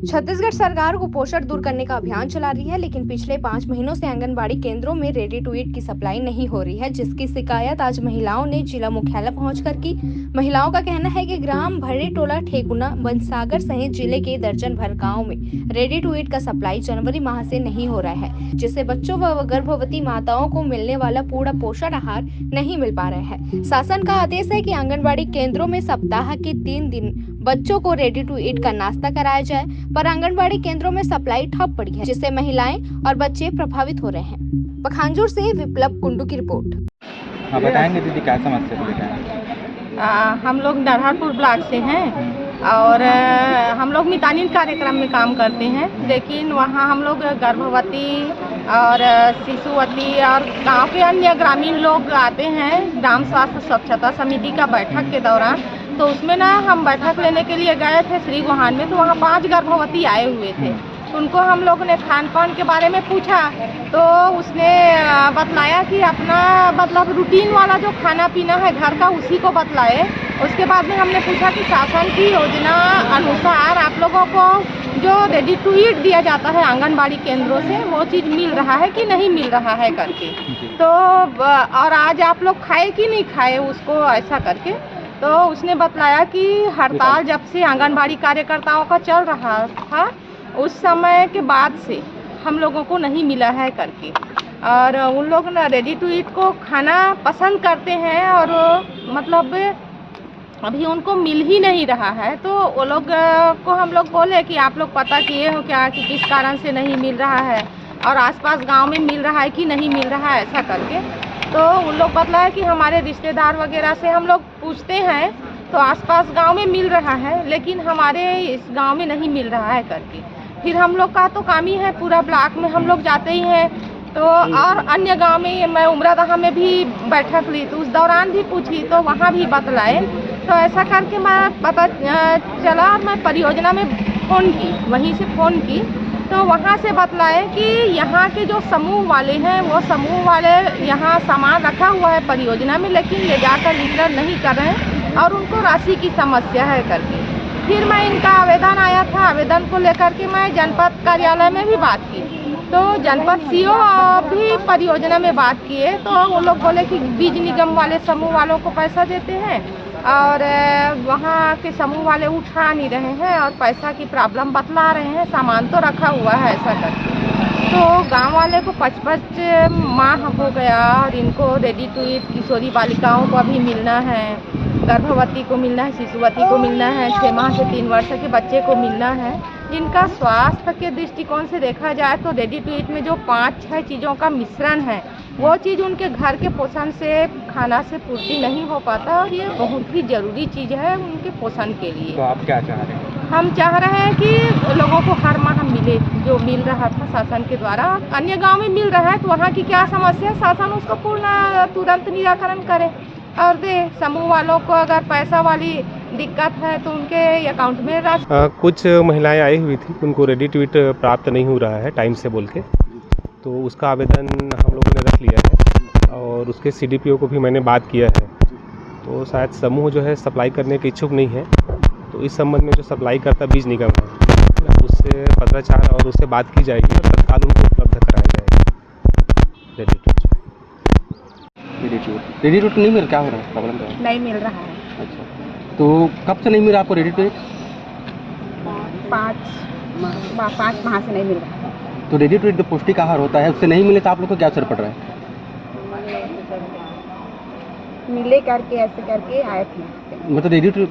छत्तीसगढ़ सरकार कुपोषण दूर करने का अभियान चला रही है, लेकिन पिछले 5 महीनों से आंगनबाड़ी केंद्रों में रेडी टू ईट की सप्लाई नहीं हो रही है, जिसकी शिकायत आज महिलाओं ने जिला मुख्यालय पहुंचकर की। महिलाओं का कहना है कि ग्राम भरे टोला, ठेकुना, बनसागर सहित जिले के दर्जन भर गाँव में रेडी टू ईट का सप्लाई जनवरी माह से नहीं हो रहा है, जिससे बच्चों व गर्भवती माताओं को मिलने वाला पूरा पोषण आहार नहीं मिल पा रहा है। शासन का आदेश है कि आंगनबाड़ी केंद्रों में सप्ताह के 3 दिन बच्चों को रेडी टू ईट का नाश्ता कराया जाए, पर आंगनबाड़ी केंद्रों में सप्लाई ठप पड़ी है, जिससे महिलाएं और बच्चे प्रभावित हो रहे हैं। पखांजूर से विप्लव कुंडू की रिपोर्ट। हाँ, बताएंगे दीदी क्या समस्या को लेकर? हम लोग नरहरपुर ब्लॉक से हैं और हम लोग मितानिन कार्यक्रम में काम करते हैं, लेकिन वहाँ हम लोग गर्भवती और शिशुवती और गांव के अन्य ग्रामीण लोग आते हैं ग्राम स्वास्थ्य स्वच्छता समिति का बैठक के दौरान। तो उसमें ना हम बैठक लेने के लिए गए थे श्री गुहान में, तो वहाँ 5 गर्भवती आए हुए थे। उनको हम लोग ने खान पान के बारे में पूछा, तो उसने बतलाया कि अपना मतलब रूटीन वाला जो खाना पीना है घर का उसी को बतलाए। उसके बाद में हमने पूछा कि शासन की योजना अनुसार आप लोगों को जो रेडी टू ईट दिया जाता है आंगनबाड़ी केंद्रों से वो चीज़ मिल रहा है कि नहीं मिल रहा है करके, तो और आज आप लोग खाए कि नहीं खाए उसको ऐसा करके। तो उसने बतलाया कि हड़ताल जब से आंगनबाड़ी कार्यकर्ताओं का चल रहा था उस समय के बाद से हम लोगों को नहीं मिला है करके, और उन लोग ना रेडी टू ईट को खाना पसंद करते हैं और मतलब अभी उनको मिल ही नहीं रहा है। तो वो लोग को हम लोग बोले कि आप लोग पता किए हो क्या कि किस कारण से नहीं मिल रहा है और आसपास गांव में मिल रहा है कि नहीं मिल रहा है ऐसा करके। तो उन लोग बतलाया कि हमारे रिश्तेदार वगैरह से हम लोग पूछते हैं तो आसपास गांव में मिल रहा है, लेकिन हमारे इस गांव में नहीं मिल रहा है करके। फिर हम लोग का तो काम ही है, पूरा ब्लॉक में हम लोग जाते ही हैं, तो और अन्य गांव में मैं उमरादहा में भी बैठक ली तो उस दौरान भी पूछी तो वहाँ भी बतलाए। तो ऐसा करके मैं पता चला, मैं परियोजना में फ़ोन की, वहीं से फ़ोन की तो वहाँ से बतलाए कि यहाँ के जो समूह वाले हैं वो समूह वाले यहाँ सामान रखा हुआ है परियोजना में, लेकिन ले जाकर वितरण नहीं कर रहे हैं और उनको राशि की समस्या है करके। फिर मैं इनका आवेदन आया था, आवेदन को लेकर के मैं जनपद कार्यालय में भी बात की, तो जनपद सीओ भी परियोजना में बात किए तो वो लोग बोले कि बीज निगम वाले समूह वालों को पैसा देते हैं और वहाँ के समूह वाले उठा नहीं रहे हैं और पैसा की प्रॉब्लम बतला रहे हैं, सामान तो रखा हुआ है ऐसा करके। तो गांव वाले को 55 माह हो गया और इनको रेडी टू ईट किशोरी बालिकाओं को अभी मिलना है, गर्भवती को मिलना है, शिशुवती को मिलना है, 6 माह से 3 वर्ष के बच्चे को मिलना है। जिनका स्वास्थ्य के दृष्टिकोण से देखा जाए तो रेडी टू ईट में जो 5-6 चीज़ों का मिश्रण है वो चीज़ उनके घर के पोषण से खाना से पूर्ति नहीं हो पाता और ये बहुत ही ज़रूरी चीज़ है उनके पोषण के लिए। तो आप क्या चाह रहे हैं? हम चाह रहे हैं कि लोगों को हर माह मिले, जो मिल रहा था शासन के द्वारा। अन्य गांव में मिल रहा है तो वहाँ की क्या समस्या है, शासन उसको पूर्ण तुरंत निराकरण करे और दे। समूह वालों को अगर पैसा वाली दिक्कत है तो उनके अकाउंट में राशि। कुछ महिलाएं आई हुई थी, उनको रेडी टू ईट प्राप्त नहीं हो रहा है टाइम से बोल के, तो उसका आवेदन हम लोगों ने रख लिया है और उसके CDPO को भी मैंने बात किया है। तो शायद समूह जो है सप्लाई करने के इच्छुक नहीं है, तो इस संबंध में जो सप्लाई करता बीज निगम है उससे पत्राचार और उससे बात की जाएगी और तत्काल उनको उपलब्ध कराया जाएगा ready to eat. Ready to eat नहीं मिल, क्या हो रहा है, प्रॉब्लम क्या है? नहीं मिल रहा है। अच्छा, तो कब से नहीं मिला आपको रेडी टू ईट? 5 माह से नहीं मिल रहा है। तो रेडी टू ईट जो पौष्टिक आहार होता है उससे नहीं मिले तो आप लोग को क्या असर पड़ रहा है? मिले करके ऐसे करके आए थे। मतलब रेडी टू